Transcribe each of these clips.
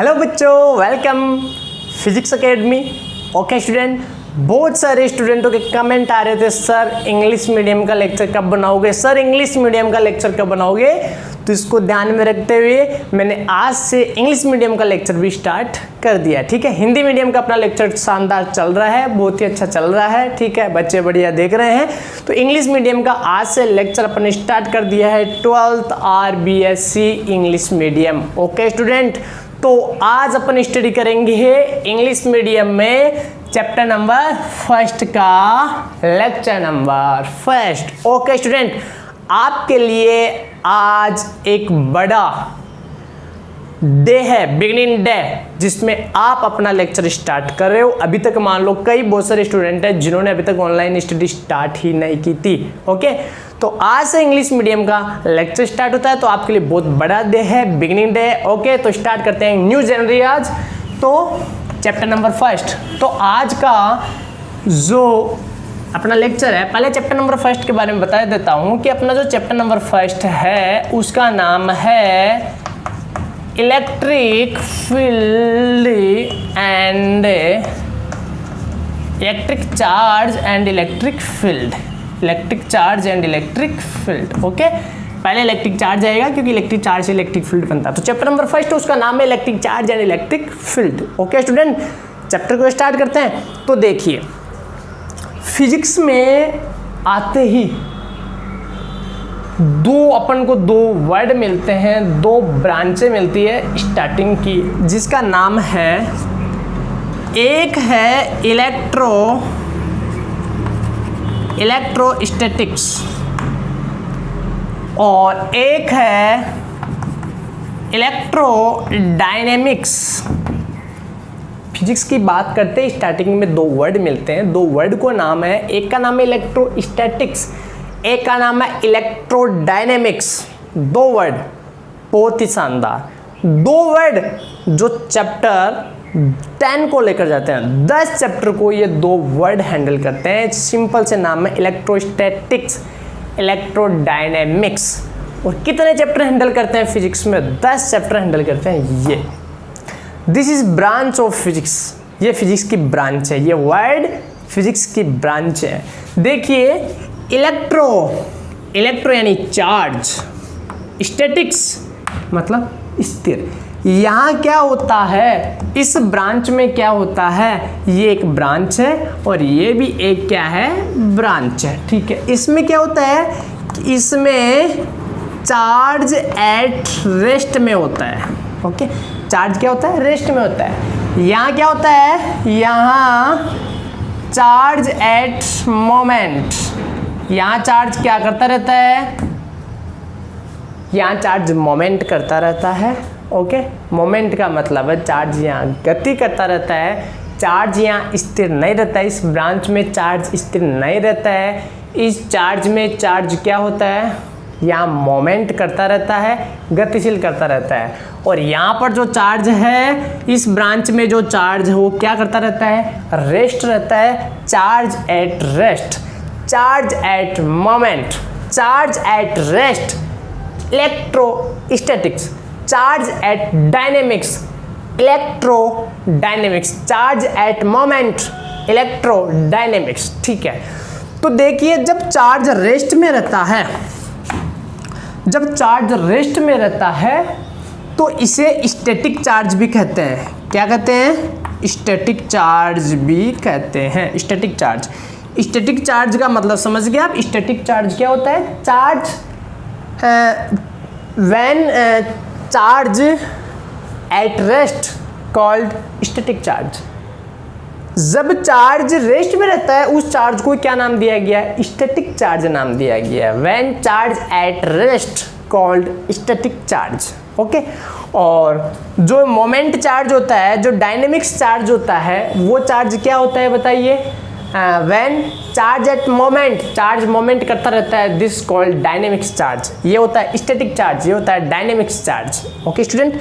Hello बच्चों, welcome physics academy. Okay student, बहुत सारे स्टूडेंटों के कमेंट आ रहे थे, सर इंग्लिश मीडियम का लेक्चर कब बनाओगे, सर इंग्लिश मीडियम का लेक्चर कब बनाओगे। तो इसको ध्यान में रखते हुए मैंने आज से इंग्लिश मीडियम का लेक्चर भी स्टार्ट कर दिया। ठीक है, हिंदी मीडियम का अपना लेक्चर शानदार चल रहा है, बहुत ही अच्छा चल रहा है। ठीक है, बच्चे बढ़िया देख रहे हैं। तो इंग्लिश मीडियम का आज से लेक्चर अपन स्टार्ट कर दिया है, 12th RBSc English medium. Okay student, तो आज अपन स्टडी करेंगे इंग्लिश मीडियम में चैप्टर नंबर फर्स्ट का lecture number first. Okay student, आपके लिए आज एक बड़ा डे है, बिगिनिंग डे, जिसमें आप अपना लेक्चर स्टार्ट कर रहे हो। अभी तक मान लो कई बहुत सारे स्टूडेंट हैं जिन्होंने अभी तक ऑनलाइन स्टडी स्टार्ट ही नहीं की थी। ओके, तो आज से इंग्लिश मीडियम का लेक्चर स्टार्ट होता है, तो आपके लिए बहुत बड़ा डे है, बिगिनिंग डे। ओके, तो स्टार्ट करते हैं न्यू जनवरी आज, तो चैप्टर नंबर फर्स्ट। तो आज का जो अपना लेक्चर है, पहले चैप्टर नंबर फर्स्ट के बारे में बता देता हूं कि अपना जो चैप्टर नंबर फर्स्ट है उसका नाम है electric field and electric charge and electric field. Electric charge and electric field. Okay, पहले इलेक्ट्रिक चार्ज आएगा क्योंकि इलेक्ट्रिक चार्ज से इलेक्ट्रिक फील्ड बनता है। तो चैप्टर नंबर फर्स्ट उसका नाम है electric charge and electric field. Okay student, chapter को स्टार्ट करते हैं। तो देखिए, फिजिक्स में आते ही अपन को दो वर्ड मिलते हैं, दो ब्रांचें मिलती है स्टार्टिंग की, जिसका नाम है, एक है इलेक्ट्रोस्टैटिक्स और एक है इलेक्ट्रोडायनेमिक्स। फिजिक्स की बात करते हैं, स्टार्टिंग में दो वर्ड मिलते हैं, दो वर्ड को नाम है, एक का नाम है इलेक्ट्रोस्टैटिक्स, एक का नाम है इलेक्ट्रोडायनेमिक्स। दो वर्ड बहुत ही शानदार, दो वर्ड जो चैप्टर 10 को लेकर जाते हैं, 10 चैप्टर को ये दो वर्ड हैंडल करते हैं। सिंपल से नाम है इलेक्ट्रोस्टैटिक्स, इलेक्ट्रोडायनेमिक्स। और कितने चैप्टर हैंडल करते हैं फिजिक्स में? 10 चैप्टर हैंडल करते हैं ये। This is branch of physics, ये फिजिक्स की ब्रांच है, ये वर्ड फिजिक्स की ब्रांच है। देखिए, इलेक्ट्रो यानी चार्ज, स्टैटिक्स मतलब स्थिर। यहाँ क्या होता है, इस ब्रांच में क्या होता है, ये एक ब्रांच है और ये भी एक क्या है, ब्रांच है। ठीक है, इसमें क्या होता है कि इसमें चार्ज एट रेस्ट में होता है। ओके, चार्ज क्या होता है, रेस्ट में होता है। यहाँ क्या होता है, यहाँ चार्ज एट मोमेंट, यहाँ चार्ज क्या करता रहता है, यहाँ चार्ज मोमेंट करता रहता है। ओके, मोमेंट का मतलब है चार्ज यहाँ गति करता रहता है, चार्ज यहाँ स्थिर नहीं रहता है। इस ब्रांच में चार्ज स्थिर नहीं रहता है, इस चार्ज में चार्ज क्या होता है, यहाँ मोमेंट करता रहता है, गतिशील करता रहता है। और यहाँ पर जो चार्ज है, इस ब्रांच में जो चार्ज है वो क्या करता रहता है, रेस्ट रहता है। Charge at rest, charge at moment, charge at rest, electrostatics. Charge at dynamics, electrodynamics. Charge at moment, electrodynamics. ठीक है, तो देखिए, जब चार्ज रेस्ट में रहता है, जब चार्ज रेस्ट में रहता है तो इसे स्टैटिक चार्ज भी कहते हैं। क्या कहते हैं, स्टैटिक चार्ज भी कहते हैं। स्टैटिक चार्ज, स्टैटिक चार्ज का मतलब समझ गए आप। स्टैटिक चार्ज क्या होता है, charge when charge at rest called static charge. जब चार्ज रेस्ट में रहता है उस चार्ज को क्या नाम दिया गया है, स्टैटिक चार्ज नाम दिया गया है। When charge at rest called static charge. Okay, और जो मोमेंट चार्ज होता है, जो डायनेमिक्स चार्ज होता है, वो चार्ज क्या होता है बताइए, when charge at moment, charge moment करता रहता है, दिस कॉल्ड डायनेमिक्स चार्ज। ये होता है स्टैटिक चार्ज, ये होता है डायनेमिक्स चार्ज। ओके स्टूडेंट,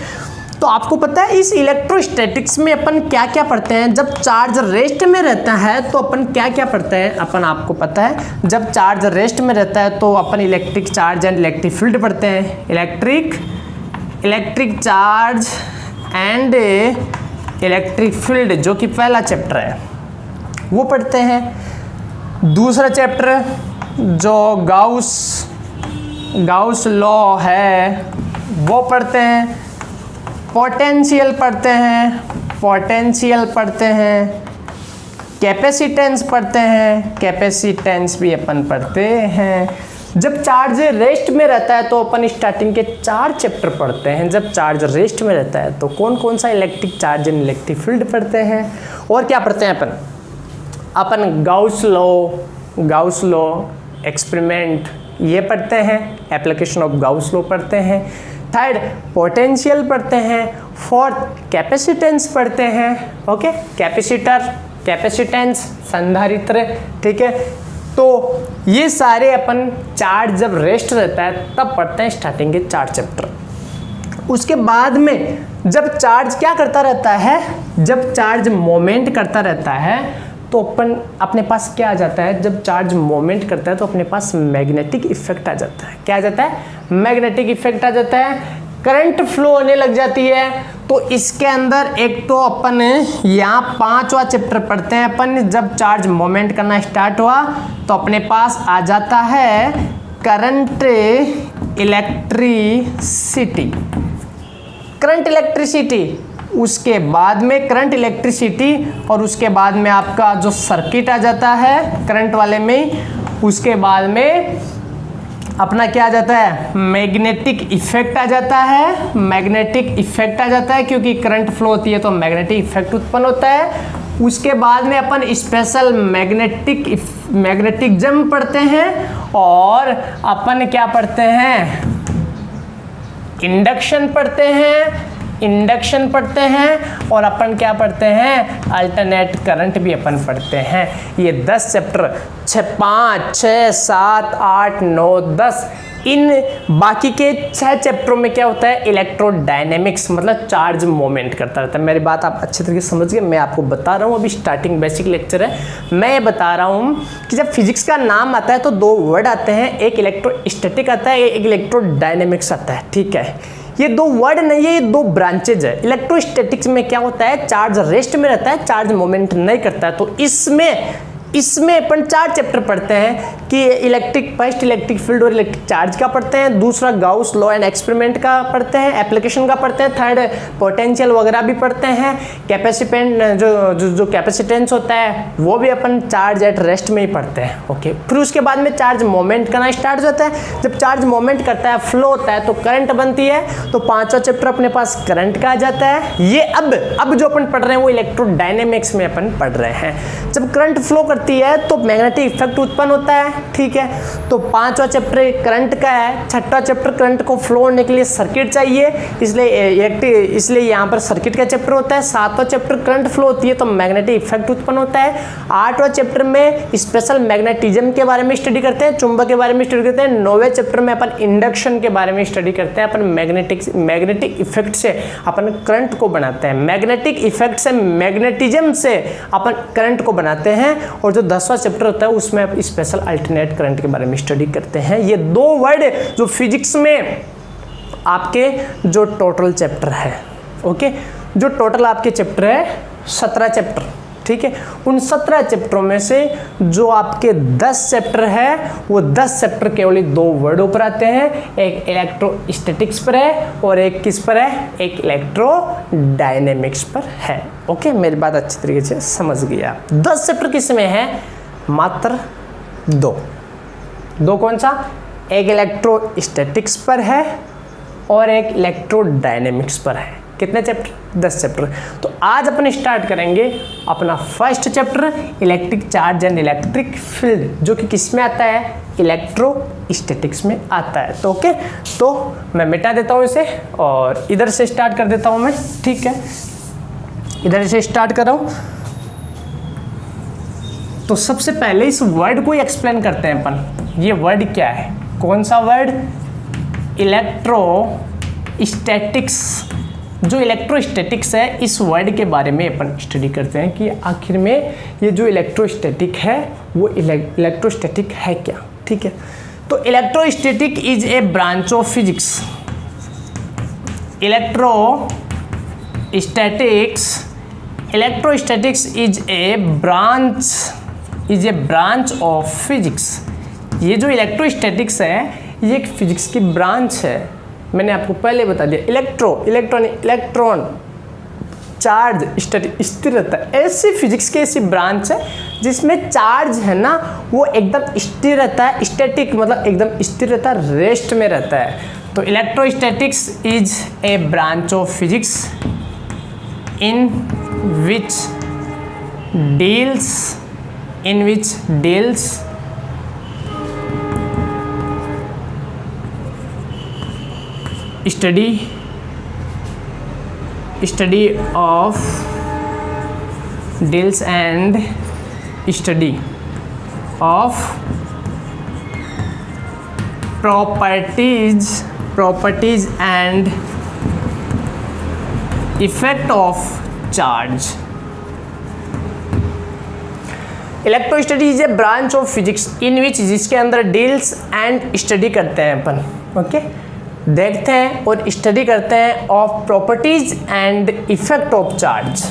तो आपको पता है इस इलेक्ट्रोस्टैटिक्स में अपन क्या क्या पढ़ते हैं। जब चार्ज रेस्ट में रहता है तो अपन क्या क्या पढ़ते हैं, अपन आपको पता है, जब चार्ज रेस्ट में रहता है तो अपन electric charge and electric field पढ़ते हैं। Electric charge and electric field जो कि पहला चैप्टर है वो पढ़ते हैं। दूसरा चैप्टर जो गाउस लॉ है वो पढ़ते हैं। पोटेंशियल पढ़ते हैं, कैपेसिटेंस पढ़ते हैं, कैपेसिटेंस भी अपन पढ़ते हैं। जब चार्ज रेस्ट में रहता है तो अपन स्टार्टिंग के 4 चैप्टर पढ़ते हैं। जब चार्ज रेस्ट में रहता है तो कौन कौन सा electric charge and electric field पढ़ते हैं। और क्या पढ़ते हैं अपन गाउस लॉ एक्सपेरिमेंट ये पढ़ते हैं, एप्लीकेशन ऑफ गाउस लॉ पढ़ते हैं। थर्ड पोटेंशियल पढ़ते हैं। फोर्थ कैपेसिटेंस पढ़ते हैं। ओके, कैपेसिटेंस संधारित्र, ठीक है। तो ये सारे अपन चार्ज जब रेस्ट रहता है तब पढ़ते हैं स्टार्टिंग के 4 चैप्टर। उसके बाद में जब चार्ज क्या करता रहता है, जब चार्ज मोमेंट करता रहता है तो अपने पास क्या आ जाता है, जब चार्ज मोमेंट करता है तो अपने पास मैग्नेटिक इफेक्ट आ जाता है। क्या आ जाता है? मैग्नेटिक इफेक्ट आ जाता है, करंट फ्लो होने लग जाती है। तो इसके अंदर एक तो अपन यहाँ 5वां चैप्टर पढ़ते हैं अपन, जब चार्ज मोमेंट करना स्टार्ट हुआ तो अपने पास आ जाता है करंट इलेक्ट्रिसिटी। उसके बाद में करंट इलेक्ट्रिसिटी और उसके बाद में आपका जो सर्किट आ जाता है करंट वाले में। उसके बाद में अपना क्या आ जाता है, मैग्नेटिक इफेक्ट आ जाता है, क्योंकि करंट फ्लो होती है तो मैग्नेटिक इफेक्ट उत्पन्न होता है। उसके बाद में अपन स्पेशल मैग्नेटिज्म पढ़ते हैं और अपन क्या पढ़ते हैं, इंडक्शन पढ़ते हैं और अपन क्या पढ़ते हैं, अल्टरनेट करंट भी अपन पढ़ते हैं। ये 10 चैप्टर 5, 6, 7, 8, 9, 10 इन बाकी के 6 चैप्टरों में क्या होता है, इलेक्ट्रोडायनेमिक्स, मतलब चार्ज मोमेंट करता रहता है। मेरी बात आप अच्छे तरीके से समझ गए। मैं आपको बता रहा हूँ, अभी स्टार्टिंग बेसिक लेक्चर है, मैं ये बता रहा हूँ कि जब फिजिक्स का नाम आता है तो 2 वर्ड आते हैं, एक इलेक्ट्रोस्टैटिक आता है, एक इलेक्ट्रोडायनेमिक्स आता है, ठीक है। ये 2 वर्ड नहीं है, ये 2 ब्रांचेज है। इलेक्ट्रोस्टैटिक्स में क्या होता है, चार्ज रेस्ट में रहता है, चार्ज मोमेंट नहीं करता है। तो इसमें अपन 4 चैप्टर पढ़ते हैं कि फर्स्ट इलेक्ट्रिक फील्ड और इलेक्ट्रिक चार्ज का पढ़ते हैं, दूसरा गाउस लॉ एंड एक्सपेरिमेंट का पढ़ते हैं, एप्लीकेशन का पढ़ते हैं, थर्ड पोटेंशियल वगैरह भी पढ़ते हैं, जो कैपेसिटेंस होता है वो भी अपन चार्ज एट रेस्ट में ही पढ़ते हैं। ओके, फिर उसके बाद में चार्ज मोमेंट करना स्टार्ट हो जाता है। जब चार्ज मोमेंट करता है, फ्लो होता है तो करंट बनती है, तो 5वां चैप्टर अपने पास करंट का आ जाता है। ये अब जो अपन पढ़ रहे हैं वो इलेक्ट्रोडायनेमिक्स में अपन पढ़ रहे हैं। जब करंट फ्लो करती है तो मैग्नेटिक इफेक्ट उत्पन्न होता है, ठीक है। तो 5वां चैप्टर करंट का है, 6वां चैप्टर करंट को फ्लो होने के लिए सर्किट चाहिए, इसलिए यहाँ पर सर्किट का चैप्टर होता है। 7वां चैप्टर करंट फ्लो होती है तो मैग्नेटिक इफेक्ट उत्पन्न होता है। 8वां चैप्टर में स्पेशल मैग्नेटिज्म के बारे में स्टडी करते हैं, चुंबक के बारे में स्टडी करते हैं। 9वें चैप्टर में अपन इंडक्शन के बारे में स्टडी करते हैं, अपन मैग्नेटिक इफेक्ट से अपन करंट को बनाते हैं, मैग्नेटिक इफेक्ट से मैग्नेटिज्म से अपन करंट को बनाते हैं। और जो 10वां चैप्टर होता है उसमें आप स्पेशल अल्टरनेट करंट के बारे में स्टडी करते हैं। ये 2 वर्ड जो फिजिक्स में आपके जो टोटल चैप्टर है, ओके, जो टोटल आपके चैप्टर है 17 चैप्टर, ठीक है। उन 17 चैप्टरों में से जो आपके 10 चैप्टर है वो 10 चैप्टर केवल 2 वर्ड ऊपर आते हैं, एक इलेक्ट्रोस्टैटिक्स पर है और एक किस पर है, एक इलेक्ट्रोडायनेमिक्स पर है। ओके, मेरी बात अच्छी तरीके से समझ गया। 10 चैप्टर किस में है, मात्र 2 कौन सा, एक इलेक्ट्रोस्टैटिक्स पर है और एक इलेक्ट्रोडायनेमिक्स पर है। कितने चैप्टर, 10 चैप्टर। तो आज अपन स्टार्ट करेंगे अपना first chapter electric charge and electric field, जो कि किस में आता है, इलेक्ट्रोस्टैटिक्स में आता है। तो ओके, तो मैं मिटा देता हूँ इसे और इधर से स्टार्ट कर देता हूँ मैं, ठीक है। इधर से स्टार्ट कर रहा हूँ। तो सबसे पहले इस वर्ड को एक्सप्लेन करते हैं अपन। ये वर्ड क्या है, कौन सा वर्ड, इलेक्ट्रोस्टैटिक्स। जो इलेक्ट्रोस्टैटिक्स है इस वर्ड के बारे में अपन स्टडी करते हैं कि आखिर में ये जो इलेक्ट्रोस्टैटिक है वो इलेक्ट्रोस्टैटिक है क्या, ठीक है। तो electrostatic is a branch of physics. Electrostatics is a branch of physics. ये जो इलेक्ट्रोस्टैटिक्स है ये एक फिजिक्स की ब्रांच है। मैंने आपको पहले बता दिया, इलेक्ट्रॉन चार्ज स्थिर रहता है, ऐसी फिजिक्स की ऐसी ब्रांच है जिसमें चार्ज है ना वो एकदम स्थिर रहता है। स्टैटिक मतलब एकदम स्थिर रहता है, रेस्ट में रहता है। तो electrostatics is a branch of physics in which deals study of deals and study of properties and effect of charge। Electrostatics is a branch of physics in which, जिसके अंदर डील्स एंड स्टडी करते हैं अपन, okay देखते हैं और study करते हैं of properties and effect of charge.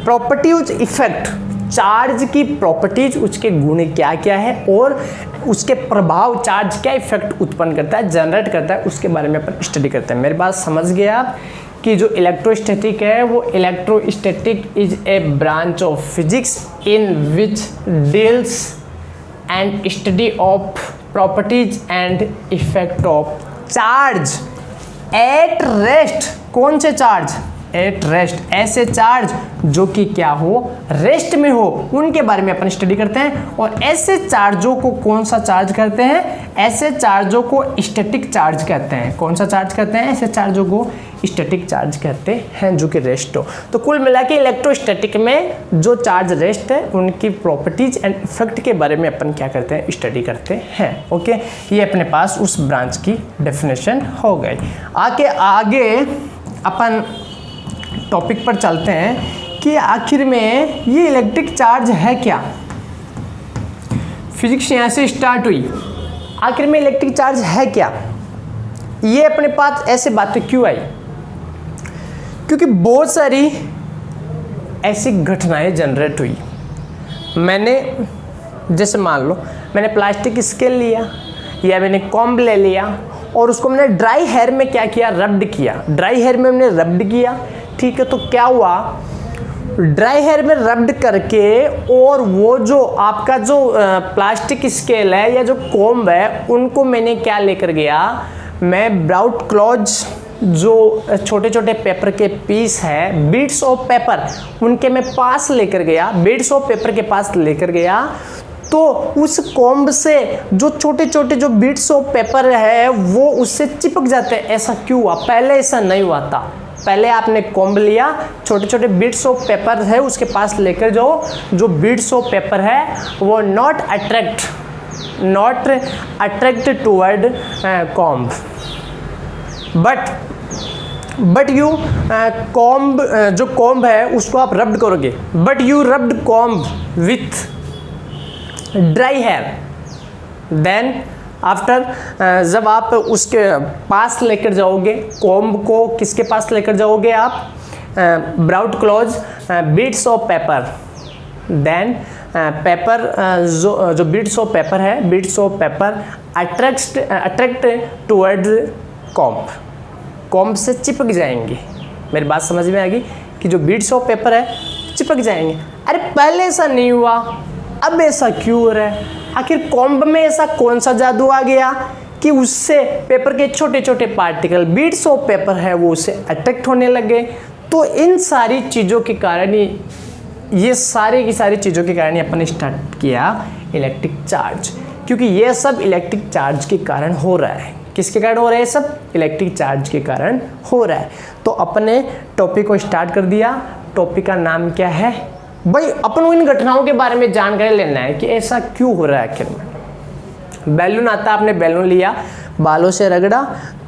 Properties effect, charge की प्रॉपर्टीज, उसके गुण क्या क्या है और उसके प्रभाव, चार्ज क्या इफेक्ट उत्पन्न करता है, जनरेट करता है, उसके बारे में अपन स्टडी करते हैं। मेरी बात समझ गए आप कि जो इलेक्ट्रोस्टैटिक है वो electrostatic is a branch of physics in which deals and study of properties and effect of charge at rest. कौन से चार्ज? एट रेस्ट, ऐसे चार्ज जो कि क्या हो, रेस्ट में हो, उनके बारे में अपन स्टडी करते हैं। और ऐसे चार्जों को कौन सा चार्ज करते हैं? ऐसे चार्जों को स्टैटिक चार्ज कहते हैं। कौन सा चार्ज कहते हैं? ऐसे चार्जों को स्टैटिक चार्ज कहते हैं जो कि रेस्ट हो। तो कुल मिला के इलेक्ट्रोस्टैटिक में जो चार्ज रेस्ट है उनकी प्रॉपर्टीज एंड इफेक्ट के बारे में अपन क्या करते हैं? स्टडी करते हैं। ओके, ये अपने पास उस ब्रांच की डेफिनेशन हो गई। आगे अपन टॉपिक पर चलते हैं कि आखिर में ये इलेक्ट्रिक चार्ज है क्या। फिजिक्स यहाँ से स्टार्ट हुई, आखिर में इलेक्ट्रिक चार्ज है क्या, ये अपने पास ऐसे बातें क्यों आई? क्योंकि बहुत सारी ऐसी घटनाएं जनरेट हुई। मैंने जैसे मान लो मैंने प्लास्टिक स्केल लिया या मैंने कॉम्ब ले लिया और उसको मैंने ड्राई हेयर में क्या किया? रब्ड किया। ड्राई हेयर में हमने रब्ड किया, ठीक है। तो क्या हुआ? ड्राई हेयर में रब्ड करके और वो जो आपका जो प्लास्टिक स्केल है या जो कॉम्ब है उनको मैंने क्या लेकर गया? मैं ब्राउट क्लॉज जो छोटे छोटे पेपर के पीस है, बीड्स ऑफ पेपर, उनके मैं पास लेकर गया, बीड्स ऑफ पेपर के पास लेकर गया। तो उस कॉम्ब से जो छोटे छोटे जो बीड्स ऑफ पेपर है वो उससे चिपक जाते हैं। ऐसा क्यों हुआ? पहले ऐसा नहीं हुआ था। पहले आपने कॉम्ब लिया, छोटे छोटे बीड्स ऑफ पेपर है उसके पास लेकर जाओ, जो बीड्स ऑफ पेपर है वो not attract toward comb, but you comb जो कॉम्ब है उसको आप रब्ड करोगे, but you rubbed comb with dry hair. Then after जब आप उसके पास लेकर जाओगे कॉम्ब को, किसके पास लेकर जाओगे आप? Brought close beads of paper. Then paper जो बीड्स ऑफ पेपर है, beads of paper attract towards comb, comb से चिपक जाएंगे। मेरी बात समझ में आ गई कि जो बीड्स ऑफ पेपर है चिपक जाएंगे। अरे पहले ऐसा नहीं हुआ, अब ऐसा क्यों हो रहा है? आखिर कॉम्ब में ऐसा कौन सा जादू आ गया कि उससे पेपर के छोटे छोटे पार्टिकल, बीड्स ऑफ पेपर है, वो उससे अट्रैक्ट होने लगे? तो इन सारी चीज़ों के कारण ही, ये सारी की सारी चीज़ों के कारण ही अपन स्टार्ट किया इलेक्ट्रिक चार्ज, क्योंकि ये सब इलेक्ट्रिक चार्ज के कारण हो रहा है। किसके कारण हो रहा है? सब इलेक्ट्रिक चार्ज के कारण हो रहा है। तो अपने टॉपिक को स्टार्ट कर दिया। टॉपिक का नाम क्या है भाई? अपन को इन घटनाओं के बारे में जानकारी लेना है कि ऐसा क्यों हो रहा है आखिर में। बैलून आता, आपने बैलून लिया, बालों से रगड़ा,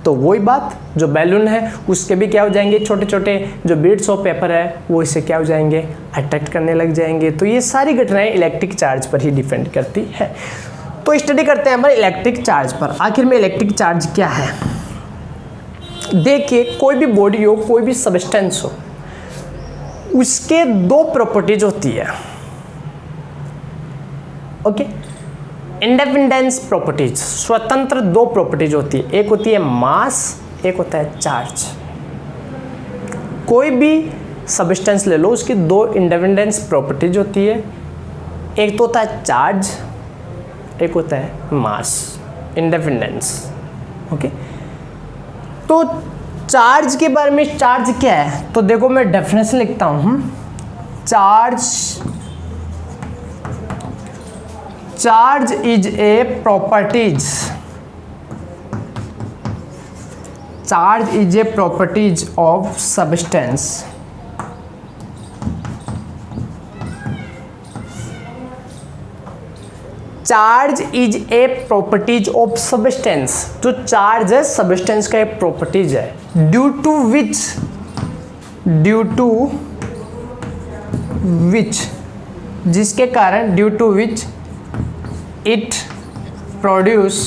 तो वही बात, जो बैलून है उसके भी क्या हो जाएंगे? छोटे छोटे जो बीड्स ऑफ पेपर है वो इससे क्या हो जाएंगे? अट्रैक्ट करने लग जाएंगे। तो ये सारी घटनाएं इलेक्ट्रिक चार्ज पर ही डिपेंड करती है। तो स्टडी करते हैं हमारे इलेक्ट्रिक चार्ज पर। आखिर में इलेक्ट्रिक चार्ज क्या है? देखिए, कोई भी बॉडी हो, कोई भी सब्सटेंस हो, उसके दो प्रॉपर्टीज होती है। ओके, इंडिपेंडेंस प्रॉपर्टीज, स्वतंत्र दो प्रॉपर्टीज होती है, एक होती है मास, एक होता है चार्ज। कोई भी सब्सटेंस ले लो, उसकी दो इंडिपेंडेंस प्रॉपर्टीज होती है, एक तो होता है चार्ज, एक होता है मास, इंडिपेंडेंस। ओके, तो चार्ज के बारे में, चार्ज क्या है, तो देखो मैं डेफिनेशन लिखता हूं। Charge is a properties, charge is a properties of substance. Charge is a properties of substance, जो चार्ज है सब्सटेंस का एक प्रॉपर्टीज है, ड्यू टू विच जिसके कारण, due to which it produce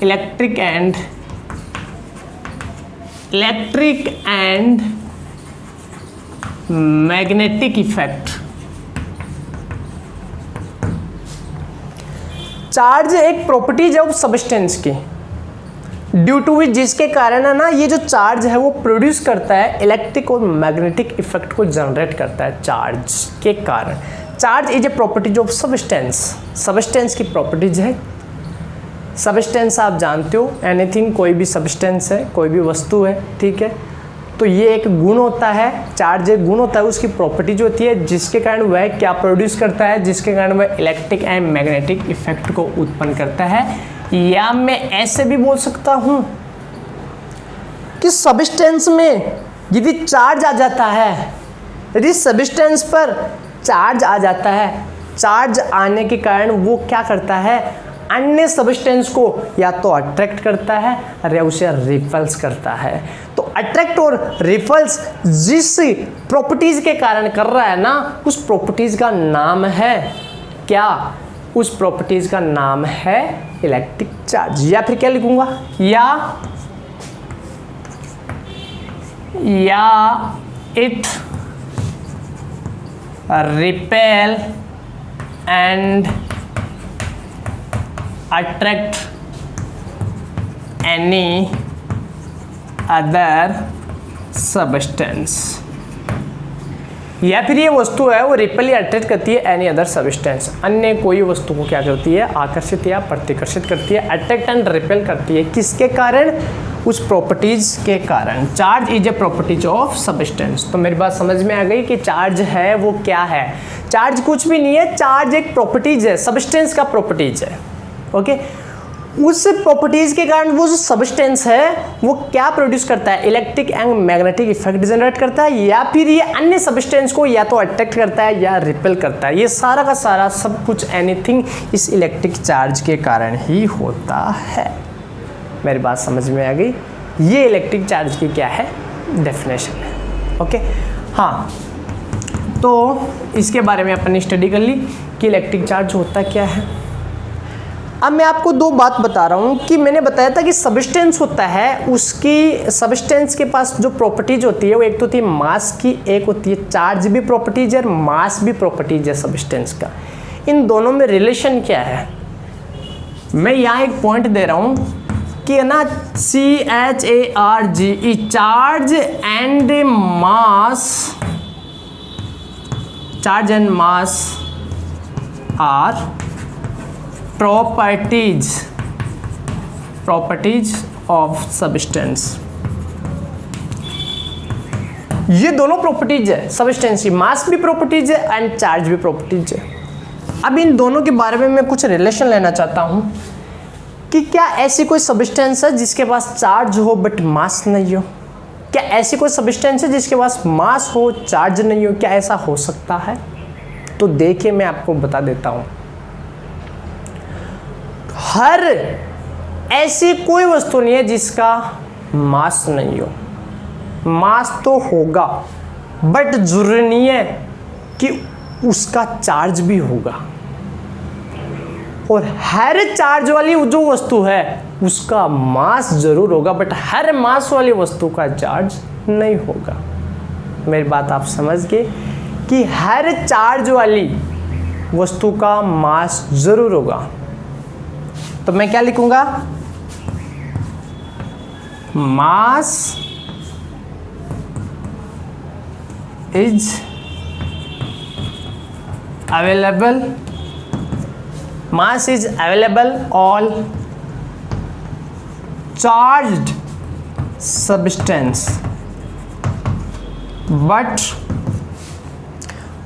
electric and magnetic effect. Charge एक properties है of substance की, ड्यू टू विच जिसके कारण है ना, ये जो चार्ज है वो प्रोड्यूस करता है इलेक्ट्रिक और मैग्नेटिक इफेक्ट को जनरेट करता है चार्ज के कारण। Charge is a properties of substance, substance की प्रॉपर्टीज है। सब्सटेंस आप जानते हो, एनीथिंग, कोई भी सब्सटेंस है, कोई भी वस्तु है, ठीक है। तो ये एक गुण होता है, चार्ज एक गुण होता है, उसकी प्रॉपर्टीज होती है जिसके कारण वह क्या प्रोड्यूस करता है, जिसके कारण वह इलेक्ट्रिक एंड मैग्नेटिक इफेक्ट को उत्पन्न करता है। या मैं ऐसे भी बोल सकता हूं कि सब्सटेंस में यदि चार्ज आ जाता है, यदि सब्सटेंस पर चार्ज आ जाता है, चार्ज आने के कारण वो क्या करता है, अन्य सब्सटेंस को या तो अट्रैक्ट करता है या उसे रिपल्स करता है। तो अट्रैक्ट और रिपल्स जिस प्रॉपर्टीज के कारण कर रहा है ना, उस प्रॉपर्टीज का नाम है क्या, उस प्रॉपर्टीज का नाम है इलेक्ट्रिक चार्ज। या फिर क्या लिखूंगा, या it repel and attract any other substance. या फिर ये वस्तु है वो रिपेल या अट्रैक्ट करती है एनी अदर सब्सटेंस, अन्य कोई वस्तु को क्या करती है, आकर्षित या प्रतिकर्षित करती है, अट्रैक्ट एंड रिपेल करती है। किसके कारण, उस प्रॉपर्टीज के कारण। Charge is a properties of substance. तो मेरी बात समझ में आ गई कि चार्ज है वो क्या है। चार्ज कुछ भी नहीं है, चार्ज एक प्रॉपर्टीज है, सब्सटेंस का प्रॉपर्टीज है। ओके, उस प्रॉपर्टीज के कारण वो जो सब्सटेंस है वो क्या प्रोड्यूस करता है, electric and magnetic effect generate करता है, या फिर ये अन्य सब्सटेंस को या तो अट्रैक्ट करता है या रिपेल करता है। ये सारा का सारा सब कुछ, एनीथिंग, इस इलेक्ट्रिक चार्ज के कारण ही होता है। मेरी बात समझ में आ गई। ये इलेक्ट्रिक चार्ज की क्या है, डेफिनेशन है। ओके, हाँ, तो इसके बारे में अपन ने स्टडी कर ली कि इलेक्ट्रिक चार्ज होता क्या है। अब मैं आपको दो बात बता रहा हूँ कि मैंने बताया था कि सब्सटेंस होता है, उसकी सब्सटेंस के पास जो प्रॉपर्टीज होती है वो एक तो होती है मास की, एक होती है चार्ज भी प्रॉपर्टीज है और मास भी प्रॉपर्टीज है सब्सटेंस का। इन दोनों में रिलेशन क्या है, मैं यहाँ एक पॉइंट दे रहा हूँ कि ना, CHARGE, charge and mass are properties of substance. ये दोनों प्रॉपर्टीज है सब्सटेंस की, मास भी प्रॉपर्टीज है एंड चार्ज भी प्रॉपर्टीज है। अब इन दोनों के बारे में मैं कुछ रिलेशन लेना चाहता हूं कि क्या ऐसी कोई सब्सटेंस है जिसके पास चार्ज हो बट मास नहीं हो, क्या ऐसी कोई सब्सटेंस है जिसके पास मास हो चार्ज नहीं हो, क्या ऐसा हो सकता है? तो देखिए मैं आपको बता देता हूं, हर ऐसी कोई वस्तु नहीं है जिसका मास नहीं हो। मास तो होगा बट जरूरी नहीं है कि उसका चार्ज भी होगा। और हर चार्ज वाली जो वस्तु है उसका मास जरूर होगा, बट हर मास वाली वस्तु का चार्ज नहीं होगा। मेरी बात आप समझ गए कि हर चार्ज वाली वस्तु का मास जरूर होगा। तो मैं क्या लिखूंगा, mass is available, mass is available all charged substance, but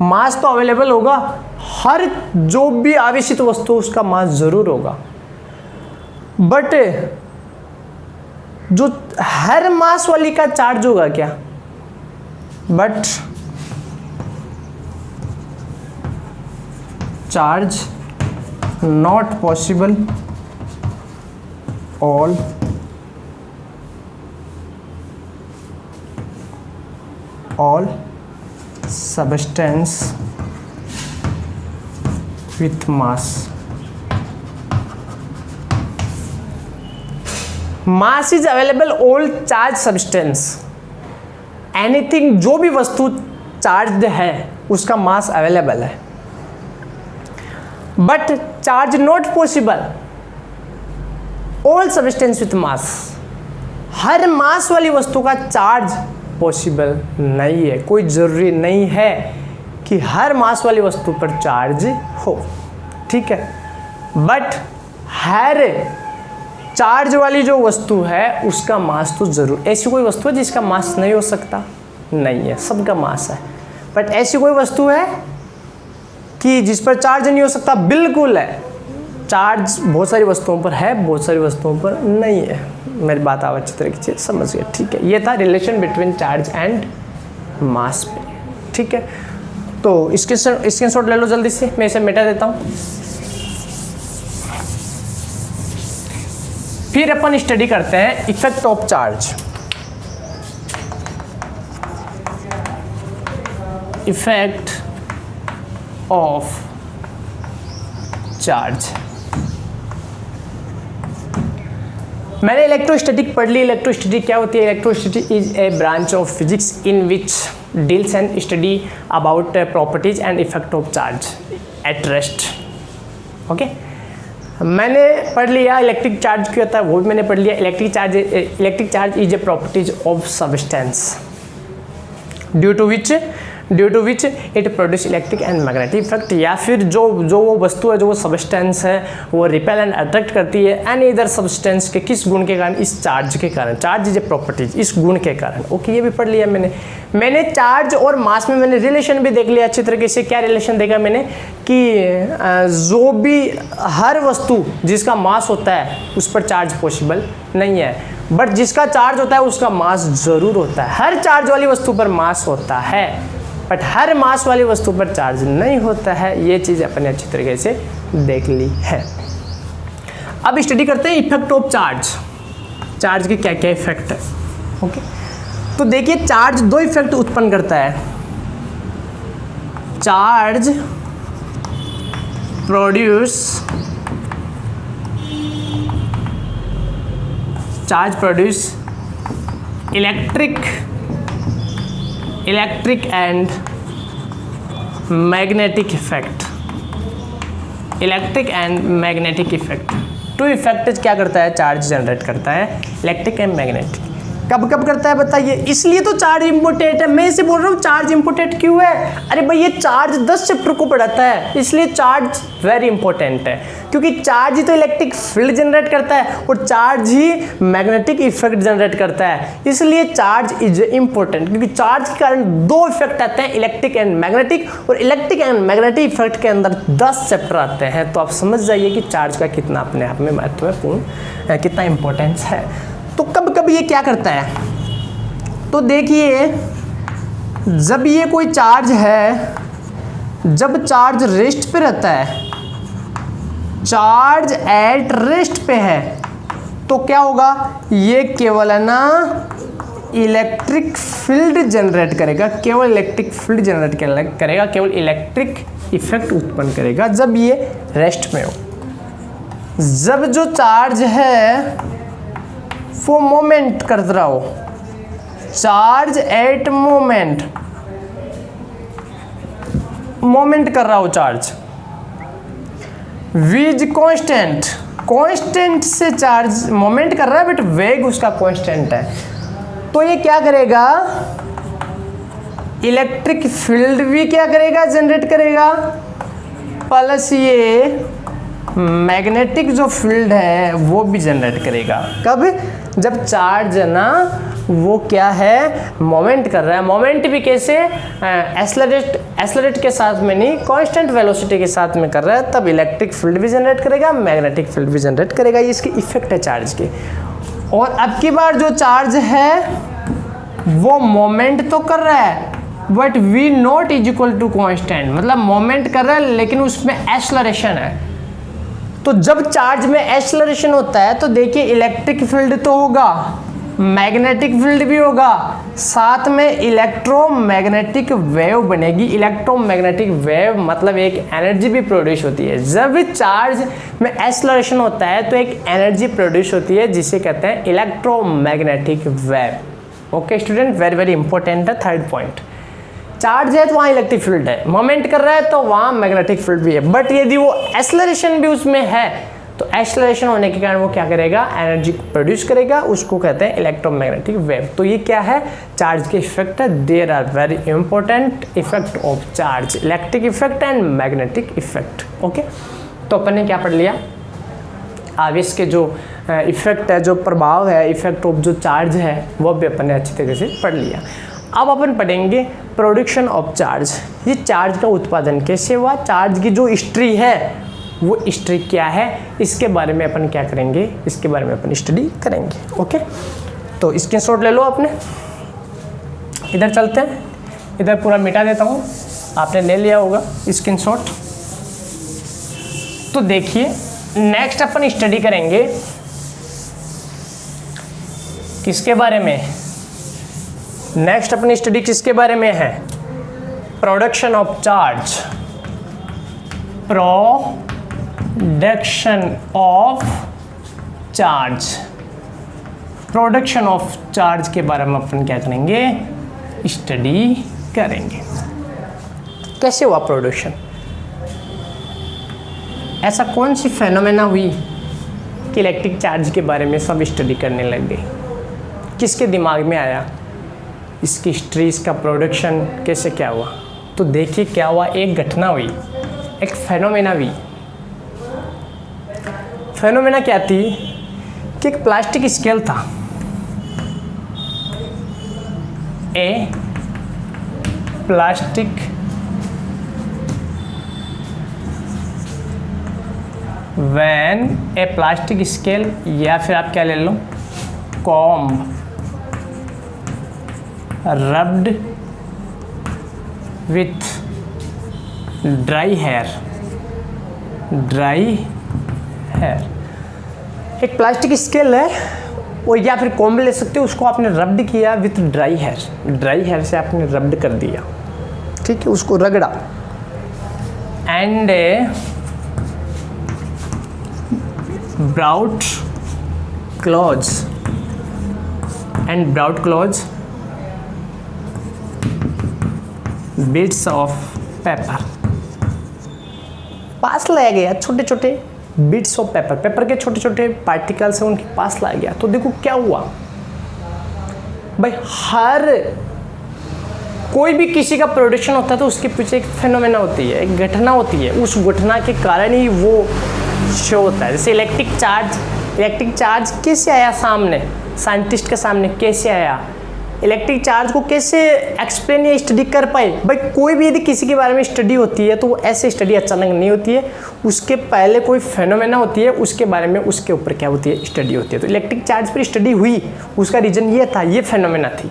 mass तो अवेलेबल होगा, हर जो भी आवेशित वस्तु उसका मास जरूर होगा, बट जो हर मास वाली का चार्ज होगा क्या, but charge not possible all substance with mass. Mass is available all charged substance. Anything जो भी वस्तु चार्ज है उसका मास अवेलेबल है, but charge not possible all substance with mass. हर मास वाली वस्तु का चार्ज पॉसिबल नहीं है, कोई ज़रूरी नहीं है कि हर मास वाली वस्तु पर चार्ज हो, ठीक है। बट हर चार्ज वाली जो वस्तु है उसका मास तो ज़रूर, ऐसी कोई वस्तु है जिसका मास नहीं हो सकता, नहीं है, सबका मास है। बट ऐसी कोई वस्तु है कि जिस पर चार्ज नहीं हो सकता, बिल्कुल है। चार्ज बहुत सारी वस्तुओं पर है, बहुत सारी वस्तुओं पर नहीं है। मेरी बात आप अच्छी तरीके से समझ गए, ठीक है। ये था रिलेशन बिटवीन चार्ज एंड मास पे, ठीक है। तो स्क्रीनशॉट ले लो जल्दी से, मैं इसे मिटा देता हूँ। फिर अपन स्टडी करते हैं effect of charge. Effect of charge, मैंने इलेक्ट्रोस्टैटिक पढ़ ली। इलेक्ट्रोस्टैटिक क्या होती है? Electrostatic is a branch of physics in which deals and study about properties and effect of charge at rest. Okay, मैंने पढ़ लिया इलेक्ट्रिक चार्ज क्या होता है, वो भी मैंने पढ़ लिया। Electric charge is a properties of substance due to which it produce electric and magnetic effect. या फिर जो वो वस्तु है, जो वो सब्सटेंस है, वो रिपेल एंड अट्रैक्ट करती है एनी अदर सब्सटेंस के किस गुण के कारण? इस चार्ज के कारण। चार्ज इज ए प्रॉपर्टीज, इस गुण के कारण। ओके, ये भी पढ़ लिया मैंने चार्ज और मास में मैंने रिलेशन भी देख लिया अच्छी तरीके से। क्या रिलेशन देखा मैंने कि जो भी हर वस्तु जिसका मास होता है उस पर चार्ज पॉसिबल नहीं है, बट जिसका चार्ज होता है उसका मास जरूर होता है। हर चार्ज वाली वस्तु पर मास होता है, बट हर मास वाली वस्तु पर चार्ज नहीं होता है। ये चीज़ अपने अच्छी तरीके से देख ली है। अब स्टडी करते हैं इफेक्ट ऑफ चार्ज के क्या क्या इफेक्ट है। ओके, तो देखिए चार्ज दो इफेक्ट उत्पन्न करता है। Charge produce electric and magnetic effect. Electric and magnetic effect, two effect क्या करता है? चार्ज जनरेट करता है, इलेक्ट्रिक एंड मैग्नेटिक। कब कब करता है बताइए? इसलिए तो चार्ज इंपोर्टेंट है। मैं इसे बोल रहा हूँ चार्ज इंपोर्टेंट क्यों है? अरे भाई ये चार्ज 10 चैप्टर को पढ़ाता है, इसलिए चार्ज वेरी इंपॉर्टेंट है। क्योंकि चार्ज ही तो इलेक्ट्रिक फील्ड जनरेट करता है और चार्ज ही मैग्नेटिक इफेक्ट जनरेट करता है, इसलिए चार्ज इज इंपॉर्टेंट। क्योंकि चार्ज के कारण दो इफेक्ट आते हैं, इलेक्ट्रिक एंड मैग्नेटिक, और इलेक्ट्रिक एंड मैग्नेटिक इफेक्ट के अंदर 10 चैप्टर आते हैं। तो आप समझ जाइए कि चार्ज का कितना अपने आप में महत्वपूर्ण, कितना इंपॉर्टेंस है। तो कब कब ये क्या करता है? तो देखिए, जब ये कोई चार्ज है, जब चार्ज रेस्ट पे रहता है, चार्ज एट रेस्ट पे है, तो क्या होगा? ये केवल है ना इलेक्ट्रिक फील्ड जनरेट करेगा, केवल इलेक्ट्रिक फील्ड जनरेट करेगा, केवल इलेक्ट्रिक इफेक्ट उत्पन्न करेगा जब ये रेस्ट में हो। जब जो चार्ज है वो मोमेंट कर रहा हो, चार्ज एट मोमेंट, मोमेंट कर रहा हो चार्ज, विज कांस्टेंट, कांस्टेंट से चार्ज मोमेंट कर रहा है बट वेग उसका कांस्टेंट है, तो ये क्या करेगा, इलेक्ट्रिक फील्ड भी क्या करेगा, जनरेट करेगा, प्लस ये मैग्नेटिक जो फील्ड है वो भी जनरेट करेगा। कब, जब चार्ज है ना वो क्या है, मोमेंट कर रहा है, मोमेंट भी कैसे, एक्सेलरेट के साथ में नहीं, कांस्टेंट वेलोसिटी के साथ में कर रहा है, तब इलेक्ट्रिक फील्ड भी जनरेट करेगा, मैग्नेटिक फील्ड भी जनरेट करेगा। ये इसकी इफेक्ट है चार्ज के। और अब की बार जो चार्ज है वो मोमेंट तो कर रहा है but V not is equal to constant, मतलब मोमेंट कर रहा है लेकिन उसमें एक्सेलरेशन है। तो जब चार्ज में एक्सेलरेशन होता है तो देखिए इलेक्ट्रिक फील्ड तो होगा, मैग्नेटिक फील्ड भी होगा, साथ में इलेक्ट्रोमैग्नेटिक वेव बनेगी। इलेक्ट्रोमैग्नेटिक वेव मतलब एक एनर्जी भी प्रोड्यूस होती है। जब चार्ज में एक्सेलरेशन होता है तो एक एनर्जी प्रोड्यूस होती है जिसे कहते हैं electromagnetic wave. Okay student, very very important है। थर्ड पॉइंट, चार्ज है तो वहाँ इलेक्ट्रिक फील्ड है, मोमेंट कर रहा है तो वहाँ मैग्नेटिक फील्ड भी है, बट यदि वो एक्सेलरेशन भी उसमें है तो एक्सेलरेशन होने के कारण वो क्या करेगा, एनर्जी प्रोड्यूस करेगा, उसको कहते हैं इलेक्ट्रोमैग्नेटिक वेव। तो ये क्या है, चार्ज के इफेक्ट है। There are very important effect of charge, electric effect and magnetic effect. Okay, तो अपन ने क्या पढ़ लिया, आवेश के जो इफेक्ट है, जो प्रभाव है, इफेक्ट ऑफ जो चार्ज है वो भी अपन ने अच्छी तरह से पढ़ लिया। अब अपन पढ़ेंगे प्रोडक्शन ऑफ चार्ज। ये चार्ज का उत्पादन कैसे हुआ, चार्ज की जो हिस्ट्री है वो हिस्ट्री क्या है, इसके बारे में अपन क्या करेंगे, इसके बारे में अपन स्टडी करेंगे। ओके, तो स्क्रीनशॉट ले लो अपने, इधर चलते हैं, इधर पूरा मिटा देता हूँ, आपने ले लिया होगा स्क्रीनशॉट। तो देखिए नेक्स्ट अपन स्टडी करेंगे किसके बारे में, नेक्स्ट अपनी स्टडी किसके बारे में है, production of charge, production of charge, production of charge के बारे में अपन क्या करेंगे, स्टडी करेंगे। कैसे हुआ प्रोडक्शन, ऐसा कौन सी फेनोमेना हुई कि इलेक्ट्रिक चार्ज के बारे में सब स्टडी करने लग गए, किसके दिमाग में आया, इसकी हिस्ट्री, इसका प्रोडक्शन कैसे क्या हुआ। तो देखिए क्या हुआ, एक घटना हुई, एक फेनोमेना हुई। फेनोमेना क्या थी कि एक प्लास्टिक स्केल था, a plastic when a plastic scale, या फिर आप क्या ले लो, comb rubbed with dry hair, एक प्लास्टिक स्केल है वो, या फिर कॉम्ब ले सकते हो, उसको आपने रब्ड किया विथ ड्राई हेयर से आपने रब्ड कर दिया, ठीक है, उसको रगड़ा, and brought close bits of paper, पास लाया गया, छोटे छोटे बिट्स ऑफ पेपर के छोटे छोटे पार्टिकल्स हैं उनके पास लाया गया। तो देखो क्या हुआ भाई, हर कोई भी किसी का प्रोडक्शन होता है तो उसके पीछे एक फेनोमेना होती है, एक घटना होती है, उस घटना के कारण ही वो शो होता है। जैसे इलेक्ट्रिक चार्ज कैसे आया सामने, साइंटिस्ट के सामने कैसे आया, इलेक्ट्रिक चार्ज को कैसे एक्सप्लेन या स्टडी कर पाए। भाई कोई भी यदि किसी के बारे में स्टडी होती है तो वो ऐसे स्टडी अचानक नहीं होती है, उसके पहले कोई फेनोमेना होती है, उसके बारे में उसके ऊपर क्या होती है, स्टडी होती है। तो इलेक्ट्रिक चार्ज पर स्टडी हुई, उसका रीजन ये था, ये फेनोमेना थी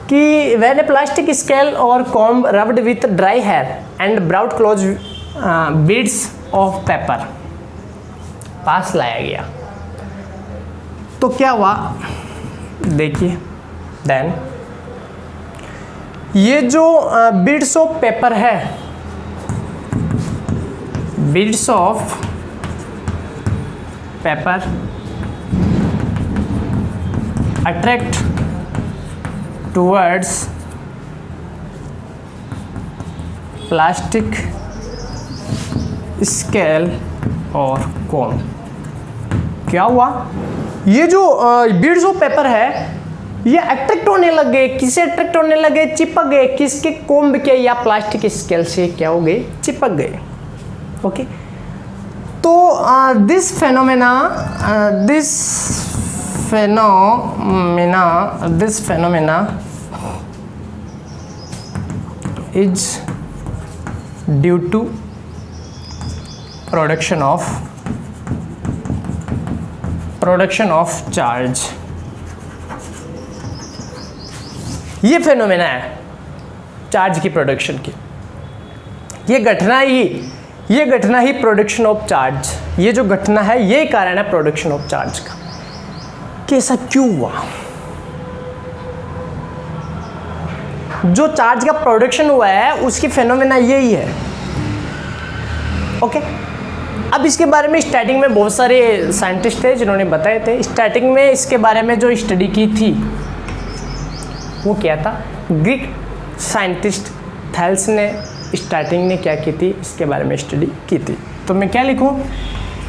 कि व्हेन ए प्लास्टिक स्केल और comb rubbed with dry hair and brought close beads of paper पास लाया गया, तो क्या हुआ देखिए, देन ये जो बीड्स ऑफ पेपर है, beads of paper attract towards plastic scale और कोन। क्या हुआ, ये जो बीड्स ऑफ पेपर है ये अट्रैक्ट होने लग गए, किससे अट्रैक्ट होने लगे, चिपक गए, किसके, कोम्ब के या प्लास्टिक स्केल से क्या हो गए, चिपक गए। ओके, तो this phenomena is due to production of charge. ये फेनोमेना है चार्ज की प्रोडक्शन की, ये घटना ही प्रोडक्शन ऑफ चार्ज, ये जो घटना है ये कारण है प्रोडक्शन ऑफ चार्ज का। कैसा क्यों हुआ, जो चार्ज का प्रोडक्शन हुआ है उसकी फेनोमेना यही है। ओके, अब इसके बारे में स्टार्टिंग में बहुत सारे साइंटिस्ट थे जिन्होंने बताए थे। स्टार्टिंग में इसके बारे में जो स्टडी की थी वो क्या था, ग्रीक साइंटिस्ट थैल्स ने स्टार्टिंग में क्या की थी, इसके बारे में स्टडी की थी। तो मैं क्या लिखूं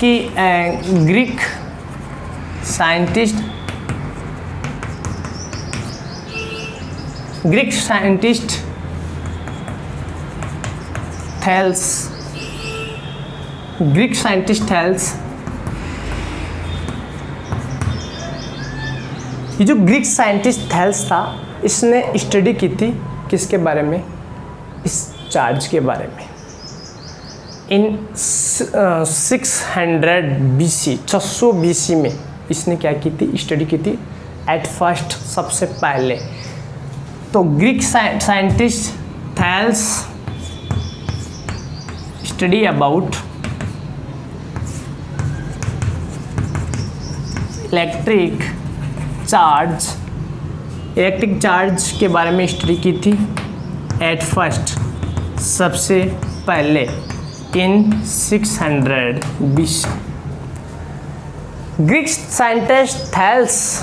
कि ग्रीक साइंटिस्ट थैल्स, ये जो ग्रीक साइंटिस्ट थैल्स था इसने स्टडी की थी किसके बारे में, इस चार्ज के बारे में। इन 600 BC 600 BC में इसने क्या की थी, स्टडी की थी एट फर्स्ट, सबसे पहले। तो Greek scientist Thales study about electric charge के बारे में स्टडी की थी एट फर्स्ट, सबसे पहले इन 600 BC। ग्रीक साइंटिस्ट थैल्स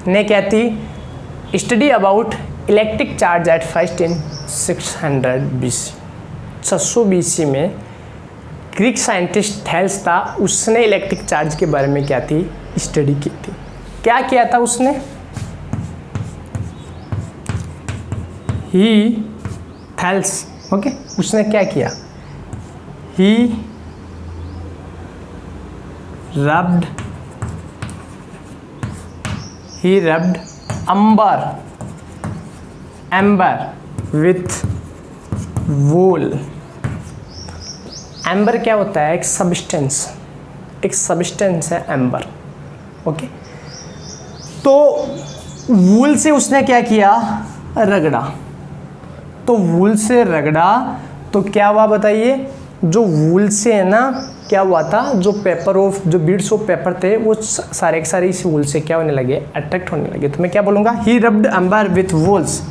ने क्या थी, study about electric charge at first in 600 BC। 600 BC में ग्रीक साइंटिस्ट थैल्स था, उसने इलेक्ट्रिक चार्ज के बारे में क्या थी, स्टडी की थी। क्या किया था उसने, थैल्स, ओके, उसने क्या किया, he rubbed amber with wool. Amber क्या होता है, एक सब्सटेंस है एम्बर। ओके, तो वूल से उसने क्या किया, रगड़ा। तो वूल से रगड़ा तो क्या हुआ बताइए, जो वूल से है ना क्या हुआ था, जो बीड्स ऑफ पेपर थे वो सारे के सारे इस वूल से क्या होने लगे, अट्रैक्ट होने लगे। तो मैं क्या बोलूँगा, he rubbed amber with wools,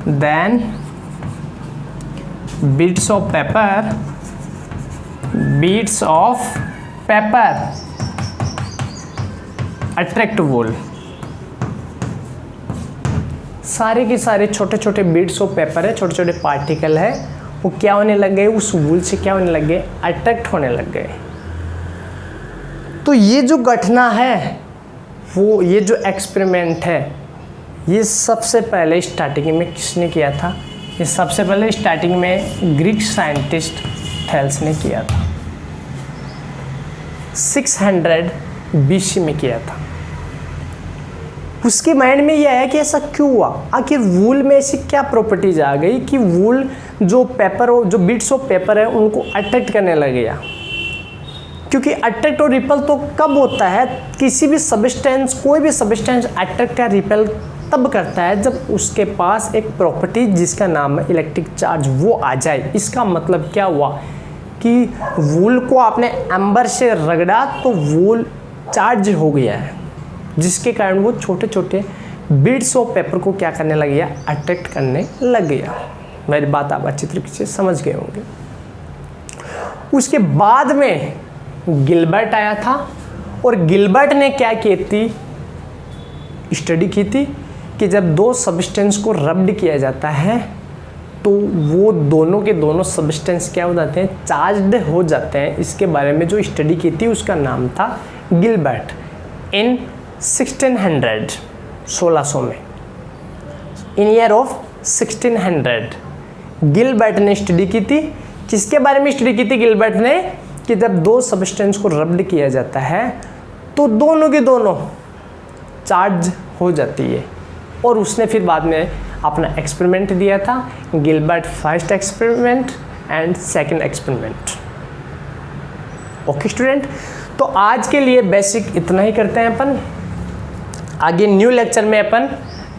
then beads of paper attract wool. सारे के सारे छोटे छोटे बीड्स ऑफ पेपर है, छोटे छोटे पार्टिकल है, वो क्या होने लग गए, उस वूल से क्या होने लग गए, अट्रैक्ट होने लग गए। तो ये जो घटना है, वो ये जो एक्सपेरिमेंट है, ये सबसे पहले स्टार्टिंग में किसने किया था, ये सबसे पहले स्टार्टिंग में ग्रीक साइंटिस्ट थैल्स ने किया था, 600 BC में किया था। उसके माइंड में यह है कि ऐसा क्यों हुआ, आखिर वूल में ऐसी क्या प्रॉपर्टीज आ गई कि वूल जो बीड्स ऑफ पेपर है उनको अट्रैक्ट करने लग गया। क्योंकि अट्रैक्ट और रिपल तो कब होता है, किसी भी सब्सटेंस, कोई भी सब्सटेंस अट्रैक्ट या रिपल तब करता है जब उसके पास एक प्रॉपर्टी जिसका नाम है इलेक्ट्रिक चार्ज वो आ जाए। इसका मतलब क्या हुआ कि वूल को आपने एम्बर से रगड़ा तो वूल चार्ज हो गया है, जिसके कारण वो छोटे छोटे बीड्स ऑफ पेपर को क्या करने लग गया, अट्रैक्ट करने लग गया। मेरी बात आप अच्छी तरीके से समझ गए होंगे। उसके बाद में गिलबर्ट आया था और गिलबर्ट ने क्या की थी, स्टडी की थी कि जब दो सब्सटेंस को रब्ड किया जाता है तो वो दोनों के दोनों सब्सटेंस क्या हो जाते हैं, चार्ज्ड हो जाते हैं। इसके बारे में जो स्टडी की थी उसका नाम था गिलबर्ट इन 1600 में, इन ईयर ऑफ 1600 गिलबर्ट ने स्टडी की थी। किसके बारे में स्टडी की थी गिलबर्ट ने, कि जब दो सब्सटेंस को रब्ड किया जाता है तो दोनों के दोनों चार्ज हो जाती है। और उसने फिर बाद में अपना एक्सपेरिमेंट दिया था, Gilbert first experiment and second experiment. Okay student, तो आज के लिए बेसिक इतना ही करते हैं अपन। आगे न्यू लेक्चर में अपन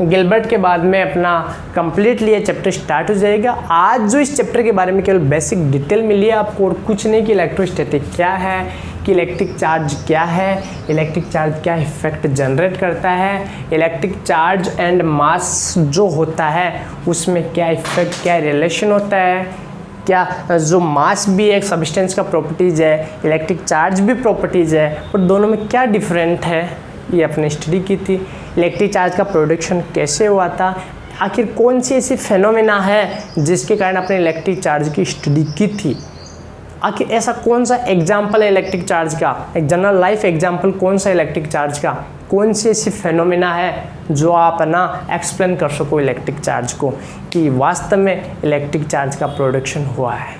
गिलबर्ट के बाद में अपना कंप्लीटली ये चैप्टर स्टार्ट हो जाएगा। आज जो इस चैप्टर के बारे में केवल बेसिक डिटेल मिली है आपको, और कुछ नहीं कि इलेक्ट्रोस्टैटिक क्या है, कि इलेक्ट्रिक चार्ज क्या है, इलेक्ट्रिक चार्ज क्या इफेक्ट जनरेट करता है, इलेक्ट्रिक चार्ज एंड मास जो होता है उसमें क्या इफेक्ट, क्या रिलेशन होता है, क्या जो मास भी एक सब्सटेंस का प्रॉपर्टीज़ है, इलेक्ट्रिक चार्ज भी प्रॉपर्टीज़ है, और दोनों में क्या डिफरेंट है, ये अपने स्टडी की थी। इलेक्ट्रिक चार्ज का प्रोडक्शन कैसे हुआ था, आखिर कौन सी ऐसी फेनोमेना है जिसके कारण अपने इलेक्ट्रिक चार्ज की स्टडी की थी, आखिर ऐसा कौन सा एग्जाम्पल है इलेक्ट्रिक चार्ज का, एक जनरल लाइफ एग्जाम्पल कौन सा इलेक्ट्रिक चार्ज का, कौन सी ऐसी फेनोमेना है जो आप ना एक्सप्लेन कर सको इलेक्ट्रिक चार्ज को कि वास्तव में इलेक्ट्रिक चार्ज का प्रोडक्शन हुआ है।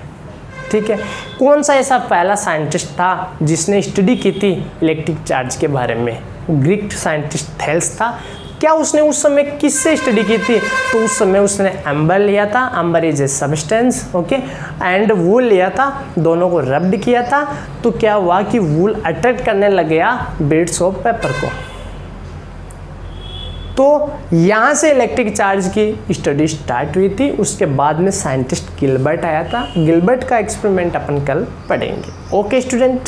ठीक है, कौन सा ऐसा पहला साइंटिस्ट था जिसने स्टडी की थी इलेक्ट्रिक चार्ज के बारे में, ग्रीक साइंटिस्ट थेल्स था। क्या उसने उस समय किससे स्टडी की थी, तो उस समय उसने एम्बर लिया था, amber is a substance, okay, and wool लिया था, दोनों को रब्ड किया था। तो क्या हुआ कि वूल अट्रैक्ट करने लग गया बीड्स ऑफ पेपर को। तो यहाँ से इलेक्ट्रिक चार्ज की स्टडी स्टार्ट हुई थी। उसके बाद में साइंटिस्ट गिलबर्ट आया था, गिलबर्ट का एक्सपेरिमेंट अपन कल पढ़ेंगे। ओके स्टूडेंट,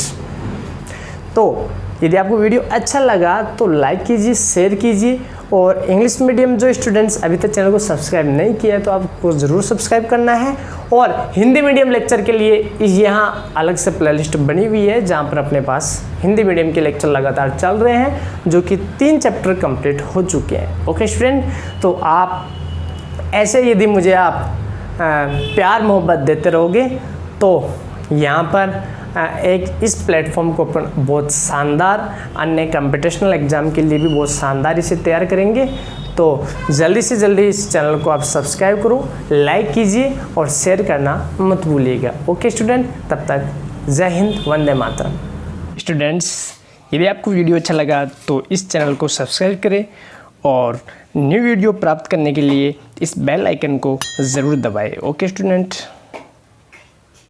तो यदि आपको वीडियो अच्छा लगा तो लाइक कीजिए, शेयर कीजिए, और इंग्लिश मीडियम जो स्टूडेंट्स अभी तक चैनल को सब्सक्राइब नहीं किया तो आपको ज़रूर सब्सक्राइब करना है। और हिंदी मीडियम लेक्चर के लिए यहाँ अलग से प्लेलिस्ट बनी हुई है जहाँ पर अपने पास हिंदी मीडियम के लेक्चर लगातार चल रहे हैं, जो कि 3 चैप्टर कंप्लीट हो चुके हैं। ओके स्टूडेंट, तो आप ऐसे यदि मुझे आप प्यार मोहब्बत देते रहोगे तो यहाँ पर एक इस प्लेटफॉर्म को अपन बहुत शानदार अन्य कंपटीशनल एग्ज़ाम के लिए भी बहुत शानदार इसे तैयार करेंगे। तो जल्दी से जल्दी इस चैनल को आप सब्सक्राइब करो, लाइक कीजिए और शेयर करना मत भूलिएगा। ओके स्टूडेंट, तब तक जय हिंद, वंदे मातरम। स्टूडेंट्स, यदि आपको वीडियो अच्छा लगा तो इस चैनल को सब्सक्राइब करें और न्यू वीडियो प्राप्त करने के लिए इस बेल आइकन को ज़रूर दबाएं। Okay student.